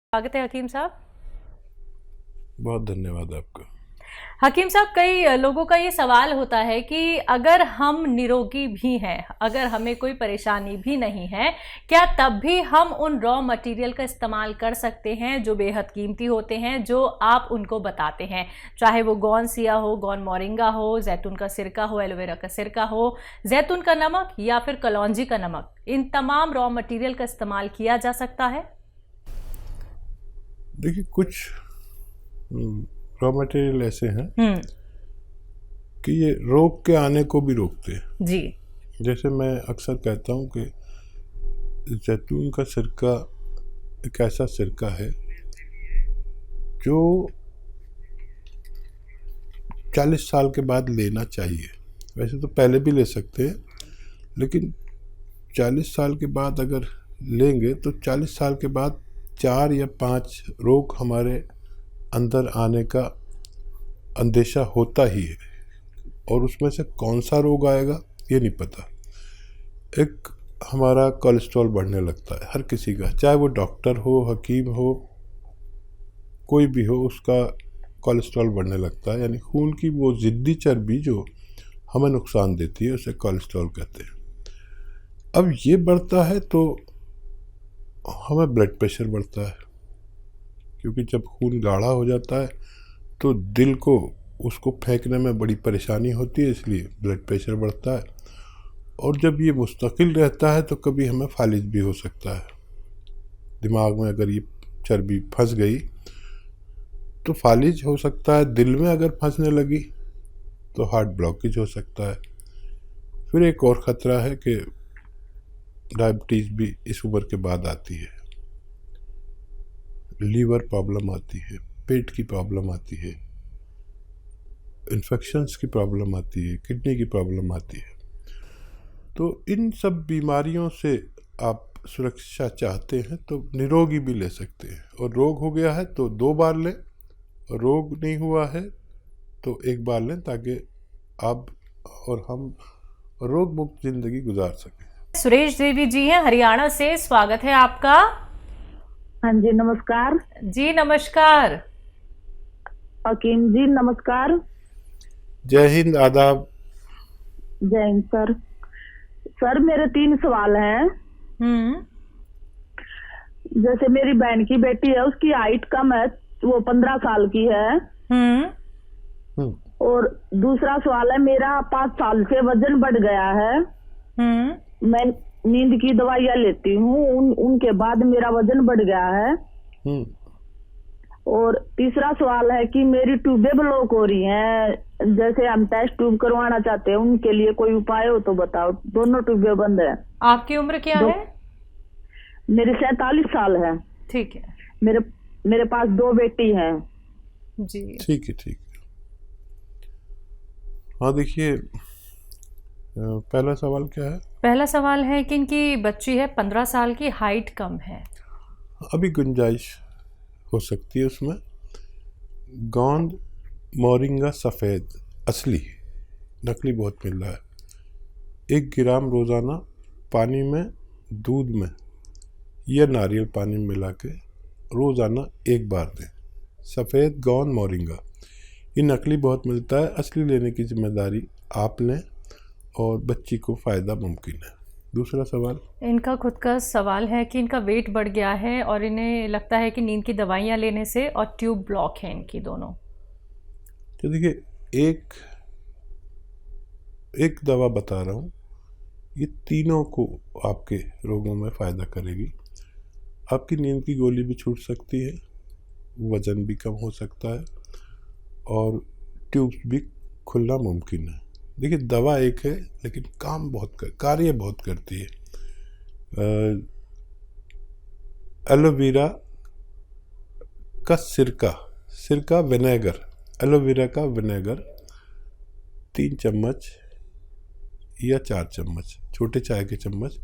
स्वागत है हकीम साहब। बहुत धन्यवाद आपका। हकीम साहब, कई लोगों का ये सवाल होता है कि अगर हम निरोगी भी हैं, अगर हमें कोई परेशानी भी नहीं है, क्या तब भी हम उन रॉ मटेरियल का इस्तेमाल कर सकते हैं जो बेहद कीमती होते हैं, जो आप उनको बताते हैं, चाहे वो गौन सिया हो, गौन मोरिंगा हो, जैतून का सिरका हो, एलोवेरा का सिरका हो, जैतून का नमक या फिर कलौंजी का नमक, इन तमाम रॉ मटेरियल का इस्तेमाल किया जा सकता है? देखिए, कुछ रॉ मटेरियल ऐसे हैं कि ये रोग के आने को भी रोकते हैं। जी। जैसे मैं अक्सर कहता हूँ कि जैतून का सिरका एक ऐसा सिरका है जो 40 साल के बाद लेना चाहिए। वैसे तो पहले भी ले सकते हैं, लेकिन 40 साल के बाद अगर लेंगे तो 40 साल के बाद 4 या 5 रोग हमारे अंदर आने का अंदेशा होता ही है, और उसमें से कौन सा रोग आएगा ये नहीं पता। एक हमारा कोलेस्ट्रॉल बढ़ने लगता है हर किसी का, चाहे वो डॉक्टर हो, हकीम हो, कोई भी हो, उसका कोलेस्ट्रॉल बढ़ने लगता है। यानी खून की वो ज़िद्दी चर्बी जो हमें नुकसान देती है उसे कोलेस्ट्रॉल कहते हैं। अब ये बढ़ता है तो हमें ब्लड प्रेशर बढ़ता है, क्योंकि जब खून गाढ़ा हो जाता है तो दिल को उसको फेंकने में बड़ी परेशानी होती है, इसलिए ब्लड प्रेशर बढ़ता है। और जब ये मुस्तकिल रहता है तो कभी हमें फालिज भी हो सकता है। दिमाग में अगर ये चर्बी फंस गई तो फालिज हो सकता है, दिल में अगर फंसने लगी तो हार्ट ब्लॉकेज हो सकता है। फिर एक और ख़तरा है कि डायबिटीज़ भी इस उम्र के बाद आती है, लीवर प्रॉब्लम आती है, पेट की प्रॉब्लम आती है, इन्फेक्शंस की प्रॉब्लम आती है, किडनी की प्रॉब्लम आती है। तो इन सब बीमारियों से आप सुरक्षा चाहते हैं तो निरोगी भी ले सकते हैं, और रोग हो गया है तो 2 बार लें, और रोग नहीं हुआ है तो 1 बार लें, ताकि आप और हम रोग मुक्त ज़िंदगी गुजार सकें। सुरेश देवी जी हैं हरियाणा से, स्वागत है आपका। हाँ जी, नमस्कार जी नमस्कार। हकीम जी, नमस्कार। जय हिंद, आदाब। जय हिंद सर। सर, मेरे 3 सवाल हैं। जैसे मेरी बहन की बेटी है, उसकी हाइट कम है, वो 15 साल की है। और दूसरा सवाल है, मेरा 5 साल से वजन बढ़ गया है। मैं नींद की दवाइयाँ लेती हूँ, उनके बाद मेरा वजन बढ़ गया है। और तीसरा सवाल है कि मेरी ट्यूबें ब्लॉक हो रही हैं, जैसे हम टेस्ट ट्यूब करवाना चाहते हैं, उनके लिए कोई उपाय हो तो बताओ। दोनों ट्यूबें बंद है। आपकी उम्र क्या है? मेरी 47 साल है। ठीक है। मेरे पास 2 बेटी हैं। जी ठीक है, ठीक है। हाँ, देखिए, पहला सवाल क्या है? पहला सवाल है कि इनकी बच्ची है 15 साल की, हाइट कम है। अभी गुंजाइश हो सकती है उसमें। गोंद मोरिंगा सफ़ेद असली, नकली बहुत मिल रहा है। 1 ग्राम रोज़ाना पानी में, दूध में या नारियल पानी में मिला के रोज़ाना 1 बार दें। सफ़ेद गोंद मोरिंगा ये नकली बहुत मिलता है, असली लेने की जिम्मेदारी आप लें और बच्ची को फ़ायदा मुमकिन है। दूसरा सवाल, इनका खुद का सवाल है कि इनका वेट बढ़ गया है और इन्हें लगता है कि नींद की दवाइयाँ लेने से और ट्यूब ब्लॉक है इनकी दोनों। तो देखिए, एक दवा बता रहा हूँ, ये तीनों को आपके रोगों में फ़ायदा करेगी। आपकी नींद की गोली भी छूट सकती है, वज़न भी कम हो सकता है, और ट्यूब्स भी खुलना मुमकिन है। देखिए, दवा एक है लेकिन कार्य बहुत करती है। एलोवेरा का सिरका विनेगर, एलोवेरा का विनेगर 3 चम्मच या 4 चम्मच, छोटे चाय के चम्मच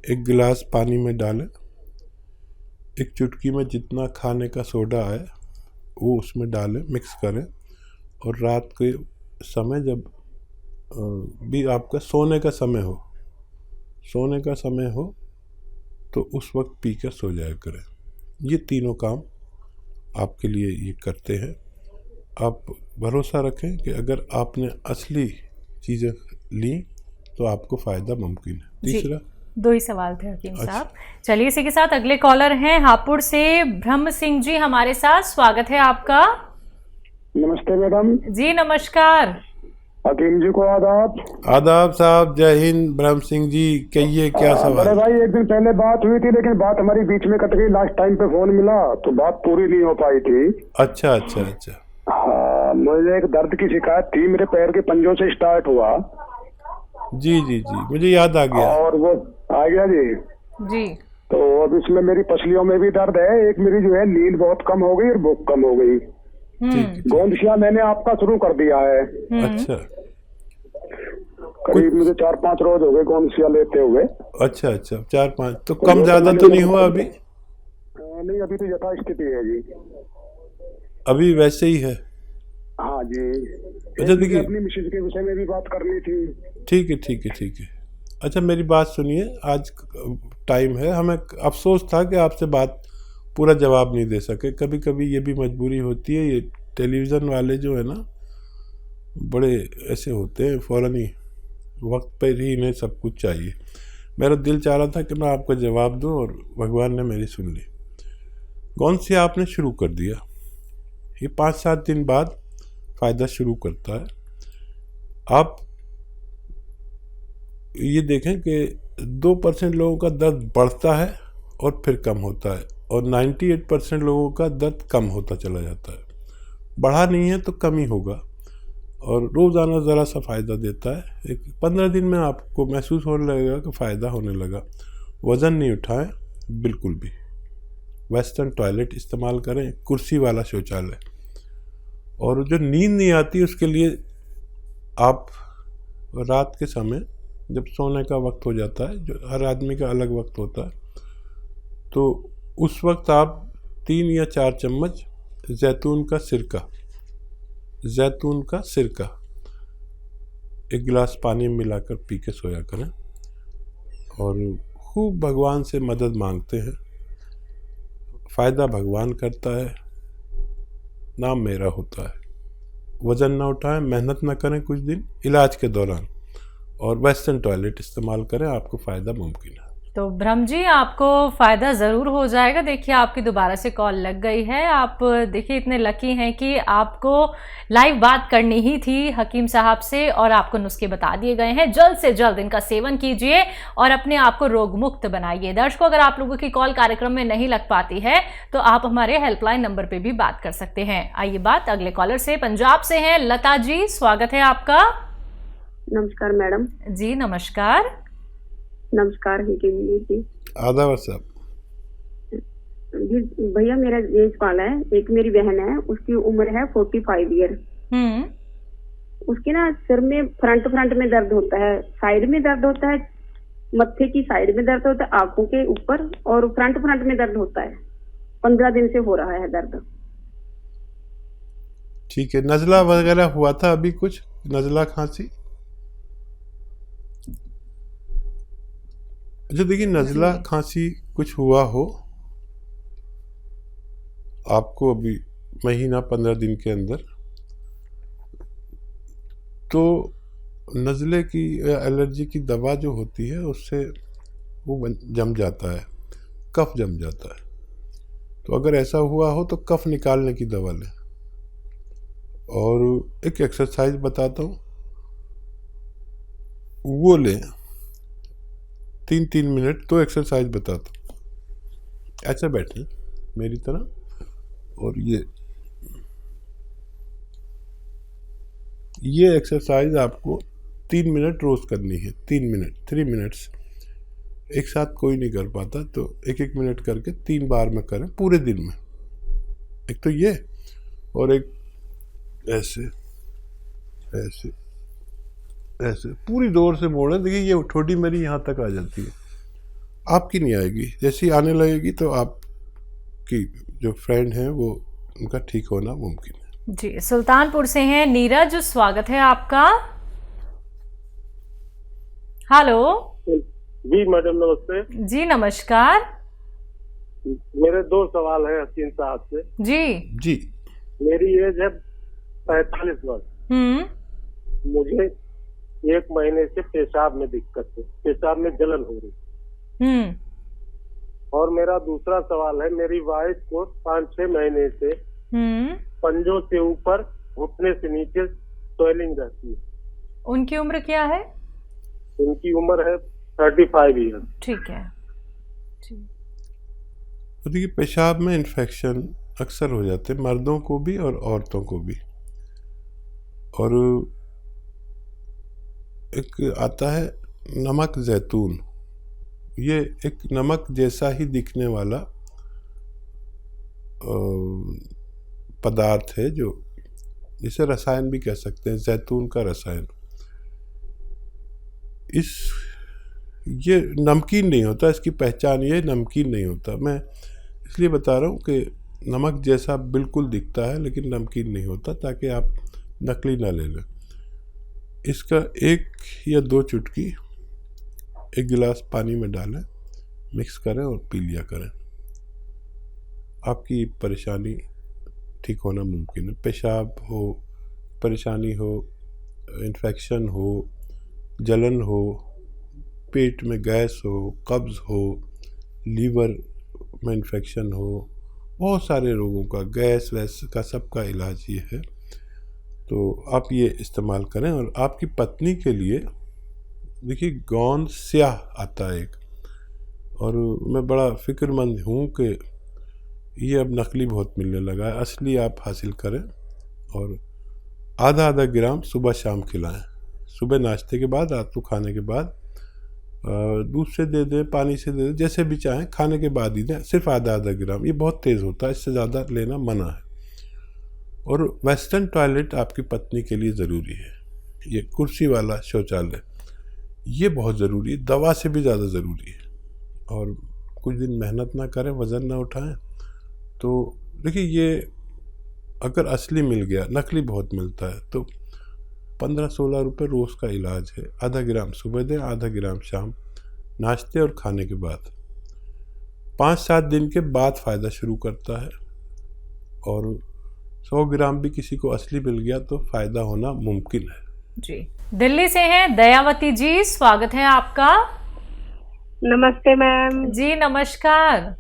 1 गिलास पानी में डालें। 1 चुटकी में जितना खाने का सोडा है वो उसमें डालें, मिक्स करें, और रात के समय जब भी आपका सोने का समय हो तो उस वक्त पीकर सो जाया करें। ये तीनों काम आपके लिए ये करते हैं। आप भरोसा रखें कि अगर आपने असली चीज़ें ली तो आपको फ़ायदा मुमकिन है। तीसरा, 2 ही सवाल थे हकीम साहब। चलिए इसी के साथ अगले कॉलर हैं हापुड़ से ब्रह्म सिंह जी हमारे साथ, स्वागत है आपका। नमस्ते मैडम। जी नमस्कार। हकीम जी को आदाब। आदाब साहब, जय हिंद। ब्रह्म सिंह जी कहिए क्या सवाल। अरे भाई, एक दिन पहले बात हुई थी लेकिन बात हमारी बीच में कट गई। लास्ट टाइम पे फोन मिला तो बात पूरी नहीं हो पाई थी। अच्छा अच्छा अच्छा। हाँ, मुझे एक दर्द की शिकायत थी, मेरे पैर के पंजों से स्टार्ट हुआ। जी जी जी, मुझे याद आ गया। और वो आ गया जी। जी। तो अब इसमें मेरी पसलियों में भी दर्द है। एक मेरी जो है नींद बहुत कम हो गई और भूख कम हो गई। गोंदशिया मैंने आपका शुरू कर दिया है। अच्छा, करीब मुझे 4-5 रोज हो गए गोंदशिया लेते हुए। अच्छा अच्छा, 4-5 तो कम ज्यादा तो नहीं हुआ अभी? नहीं, अभी तो यथास्थिति है जी। अभी वैसे ही है? हाँ जी। अच्छा देखिए, अपनी मिसेज के विषय में भी बात करनी थी। ठीक है ठीक है ठीक है। अच्छा मेरी बात सुनिए, आज टाइम है, हमें अफसोस था कि आपसे बात पूरा जवाब नहीं दे सके। कभी कभी ये भी मजबूरी होती है। ये टेलीविज़न वाले जो है ना, बड़े ऐसे होते हैं, फ़ौरन ही वक्त पर ही इन्हें सब कुछ चाहिए। मेरा दिल चाह रहा था कि मैं आपको जवाब दूं और भगवान ने मेरी सुन ली। कौन सी आपने शुरू कर दिया, ये 5-7 दिन बाद फ़ायदा शुरू करता है। आप ये देखें कि 2% लोगों का दर्द बढ़ता है और फिर कम होता है, और 98% लोगों का दर्द कम होता चला जाता है। बढ़ा नहीं है तो कम ही होगा, और रोज़ाना ज़रा सा फ़ायदा देता है। एक 15 दिन में आपको महसूस होने लगेगा कि फ़ायदा होने लगा। वज़न नहीं उठाएं बिल्कुल भी। वेस्टर्न टॉयलेट इस्तेमाल करें, कुर्सी वाला शौचालय। और जो नींद नहीं आती उसके लिए आप रात के समय जब सोने का वक्त हो जाता है, जो हर आदमी का अलग वक्त होता है, तो उस वक्त आप 3 या 4 चम्मच जैतून का सिरका 1 गिलास पानी में मिलाकर पी के सोया करें। और खूब भगवान से मदद मांगते हैं। फ़ायदा भगवान करता है, नाम मेरा होता है। वज़न ना उठाएं, मेहनत ना करें कुछ दिन इलाज के दौरान, और वेस्टर्न टॉयलेट इस्तेमाल करें, आपको फ़ायदा मुमकिन है। तो ब्रह्म जी आपको फ़ायदा ज़रूर हो जाएगा। देखिए आपकी दोबारा से कॉल लग गई है। आप देखिए इतने लकी हैं कि आपको लाइव बात करनी ही थी हकीम साहब से, और आपको नुस्खे बता दिए गए हैं। जल्द से जल्द इनका सेवन कीजिए और अपने आप को रोग मुक्त बनाइए। दर्शकों, अगर आप लोगों की कॉल कार्यक्रम में नहीं लग पाती है तो आप हमारे हेल्पलाइन नंबर पर भी बात कर सकते हैं। आइए बात अगले कॉलर से, पंजाब से हैं लता जी, स्वागत है आपका। नमस्कार मैडम। जी नमस्कार। नमस्कार जी। आदाब साहब। भैया मेरा ये सवाल है, एक मेरी बहन है, उसकी उम्र है 45 ईयर। उसके ना सिर में फ्रंट में दर्द होता है, साइड में दर्द होता है, मत्थे की साइड में दर्द होता है, आंखों के ऊपर, और फ्रंट में दर्द होता है। 15 दिन से हो रहा है दर्द। ठीक है, नज़ला वगैरह हुआ था अभी कुछ, नज़ला खांसी? अच्छा देखिए, नज़ला खांसी कुछ हुआ हो आपको अभी महीना 15 दिन के अंदर, तो नज़ले की एलर्जी की दवा जो होती है उससे वो जम जाता है, कफ जम जाता है। तो अगर ऐसा हुआ हो तो कफ निकालने की दवा लें। और एक एक्सरसाइज बताता हूँ, वो लें 3-3 मिनट। तो एक्सरसाइज बताता हूँ, ऐसे बैठे मेरी तरह, और ये एक्सरसाइज आपको 3 मिनट रोज करनी है। 3 मिनट्स एक साथ कोई नहीं कर पाता, तो 1-1 मिनट करके 3 बार में करें पूरे दिन में। एक तो ये, और एक ऐसे ऐसे ऐसे पूरी जोर से मोड़ें। देखिए ये ठोडी मेरी यहाँ तक आ जाती है, आपकी नहीं आएगी। जैसी आने लगेगी तो आपकी जो फ्रेंड हैं वो, उनका ठीक होना मुमकिन है। जी, सुल्तानपुर से हैं नीरज, स्वागत है आपका। हेलो जी मैडम, नमस्ते। जी नमस्कार। मेरे 2 सवाल हैं हसीन साहब से। जी। मेरी एज है 45 वर्ष। मुझे 1 महीने से पेशाब में दिक्कत है, पेशाब में जलन हो रही। और मेरा दूसरा सवाल है, मेरी वाइफ को 5-6 महीने से पंजों से ऊपर घुटने से नीचे स्वेलिंग रहती है। उनकी उम्र क्या है? उनकी उम्र है 35 ईयर। ठीक है। तो देखिए, पेशाब में इन्फेक्शन अक्सर हो जाते हैं, मर्दों को भी और औरतों को भी। और एक आता है नमक जैतून, ये एक नमक जैसा ही दिखने वाला पदार्थ है, जो इसे रसायन भी कह सकते हैं, जैतून का रसायन। ये नमकीन नहीं होता, इसकी पहचान ये नमकीन नहीं होता। मैं इसलिए बता रहा हूँ कि नमक जैसा बिल्कुल दिखता है लेकिन नमकीन नहीं होता, ताकि आप नकली ना ले लें। इसका 1 या 2 चुटकी 1 गिलास पानी में डालें, मिक्स करें और पी लिया करें। आपकी परेशानी ठीक होना मुमकिन है। पेशाब हो, परेशानी हो, इन्फेक्शन हो, जलन हो, पेट में गैस हो, कब्ज़ हो, लीवर में इन्फेक्शन हो, बहुत सारे रोगों का, गैस वैस का सबका इलाज ये है। तो आप ये इस्तेमाल करें। और आपकी पत्नी के लिए देखिए, गोंद स्याह आता है एक, और मैं बड़ा फ़िक्रमंद हूँ कि ये अब नकली बहुत मिलने लगा है, असली आप हासिल करें। और आधा ग्राम सुबह शाम खिलाएं, सुबह नाश्ते के बाद, रात को खाने के बाद। दूध से दे दें, पानी से दे दें, जैसे भी चाहें, खाने के बाद ही दें, सिर्फ आधा ग्राम। ये बहुत तेज़ होता है, इससे ज़्यादा लेना मना है। और वेस्टर्न टॉयलेट आपकी पत्नी के लिए ज़रूरी है। ये कुर्सी वाला शौचालय, ये बहुत ज़रूरी है, दवा से भी ज़्यादा ज़रूरी है। और कुछ दिन मेहनत ना करें, वज़न ना उठाएं। तो देखिए, ये अगर असली मिल गया, नकली बहुत मिलता है, तो 15-16 रुपये रोज़ का इलाज है। आधा ग्राम सुबह दें, आधा ग्राम शाम, नाश्ते और खाने के बाद। 5-7 दिन के बाद फ़ायदा शुरू करता है। और 100 ग्राम भी किसी को असली मिल गया तो फ़ायदा होना मुमकिन है। जी। दिल्ली से हैं दयावती जी, स्वागत है आपका। नमस्ते मैम। जी नमस्कार।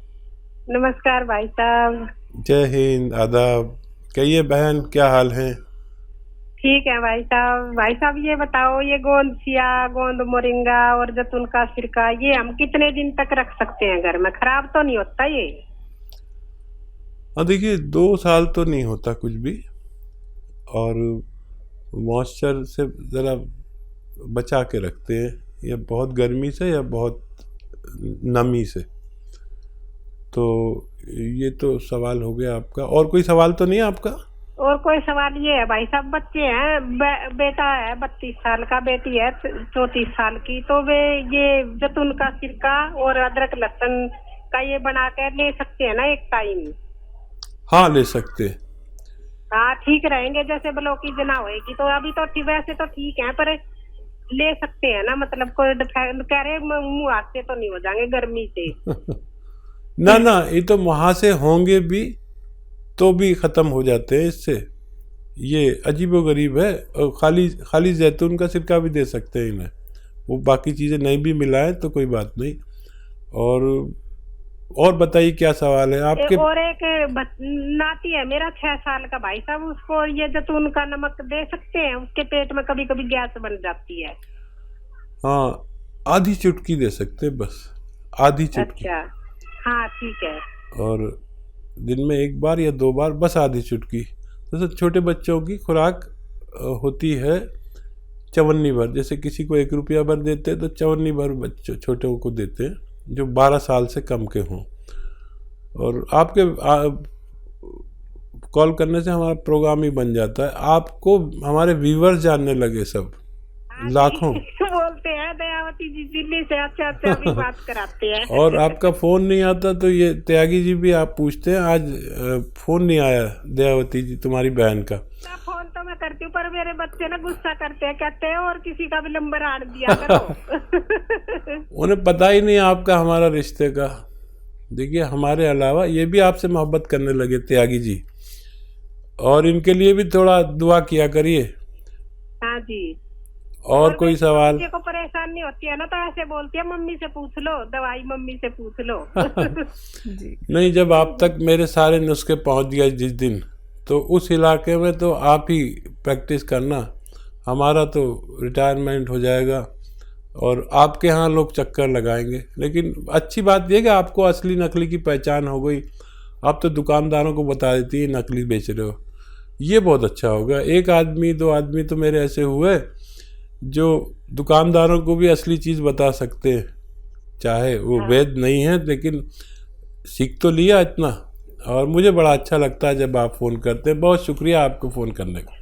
नमस्कार भाई साहब। जय हिंद, आदाब। कहिए बहन, क्या हाल है? ठीक है भाई साहब। भाई साहब ये बताओ, ये गोंदसिया, गोंद मोरिंगा और जैतून का सिरका, ये हम कितने दिन तक रख सकते हैं घर में? खराब तो नहीं होता ये? देखिए, 2 साल तो नहीं होता कुछ भी। और मॉइस्चर से ज़रा बचा के रखते हैं, या बहुत गर्मी से या बहुत नमी से। तो ये तो सवाल हो गया आपका। और कोई सवाल तो नहीं है आपका? और कोई सवाल ये है भाई साहब, बच्चे हैं, बेटा है 32 साल का, बेटी है 34 साल की। तो वे ये जैतून का सिरका और अदरक लहसुन का ये बना कर ले सकते हैं ना एक टाइम? हाँ, ले सकते हैं। हाँ, ठीक रहेंगे, जैसे ब्लॉकेज ना होएगी। तो अभी तो वैसे तो ठीक है, पर ले सकते हैं ना? मतलब कोई कह रहे मुँह हाथ से तो नहीं हो जाएंगे गर्मी से? ना, ये तो वहाँ से होंगे भी तो भी ख़त्म हो जाते हैं इससे। ये अजीबोगरीब है। और खाली जैतून का सिरका भी दे सकते हैं इन्हें, वो बाकी चीज़ें नहीं भी मिलाएं तो कोई बात नहीं। और बताइए, क्या सवाल है आपके? और एक नाती है मेरा 6 साल का भाई साहब, उसको ये जैतून का नमक दे सकते हैं? उसके पेट में कभी कभी गैस बन जाती है। हाँ, आधी चुटकी दे सकते हैं, बस आधी चुटकी। अच्छा, हाँ ठीक है। और दिन में 1 बार या 2 बार, बस आधी चुटकी। जैसे छोटे बच्चों की खुराक होती है 54 भर, जैसे किसी को 1 रुपया भर देते हैं तो 54 भर बच्चों छोटों को देते हैं जो 12 साल से कम के हों। और आपके कॉल करने से हमारा प्रोग्राम ही बन जाता है। आपको हमारे व्यूवर्स जानने लगे सब, लाखों बोलते हैं दयावती जी दिल्ली से, अच्छा भी बात कराते हैं। और आपका फोन नहीं आता तो ये त्यागी जी भी आप पूछते हैं, आज फोन नहीं आया दयावती जी तुम्हारी बहन का। फोन तो मैं करती हूँ, पर मेरे बच्चे ना गुस्सा करते हैं, कहते हैं और किसी का भी नंबर आड़ दिया करो। उन्हें पता ही नहीं आपका हमारा रिश्ते का। देखिए हमारे अलावा ये भी आपसे मोहब्बत करने लगे त्यागी जी, और इनके लिए भी थोड़ा दुआ किया करिए। हाँ जी। और कोई सवाल? बच्चे को परेशानी होती है ना तो ऐसे बोलती है मम्मी से पूछ लो, दवाई मम्मी से पूछ लो। जी। नहीं, जब आप तक मेरे सारे नुस्खे पहुंच गए जिस दिन, तो उस इलाके में तो आप ही प्रैक्टिस करना, हमारा तो रिटायरमेंट हो जाएगा और आपके यहाँ लोग चक्कर लगाएंगे। लेकिन अच्छी बात यह कि आपको असली नकली की पहचान हो गई। आप तो दुकानदारों को बता देती है नकली बेच रहे हो, ये बहुत अच्छा होगा। एक आदमी 2 आदमी तो मेरे ऐसे हुए जो दुकानदारों को भी असली चीज़ बता सकते हैं, चाहे वो वैध नहीं है, लेकिन सीख तो लिया इतना। और मुझे बड़ा अच्छा लगता है जब आप फ़ोन करते हैं। बहुत शुक्रिया आपको फ़ोन करने का।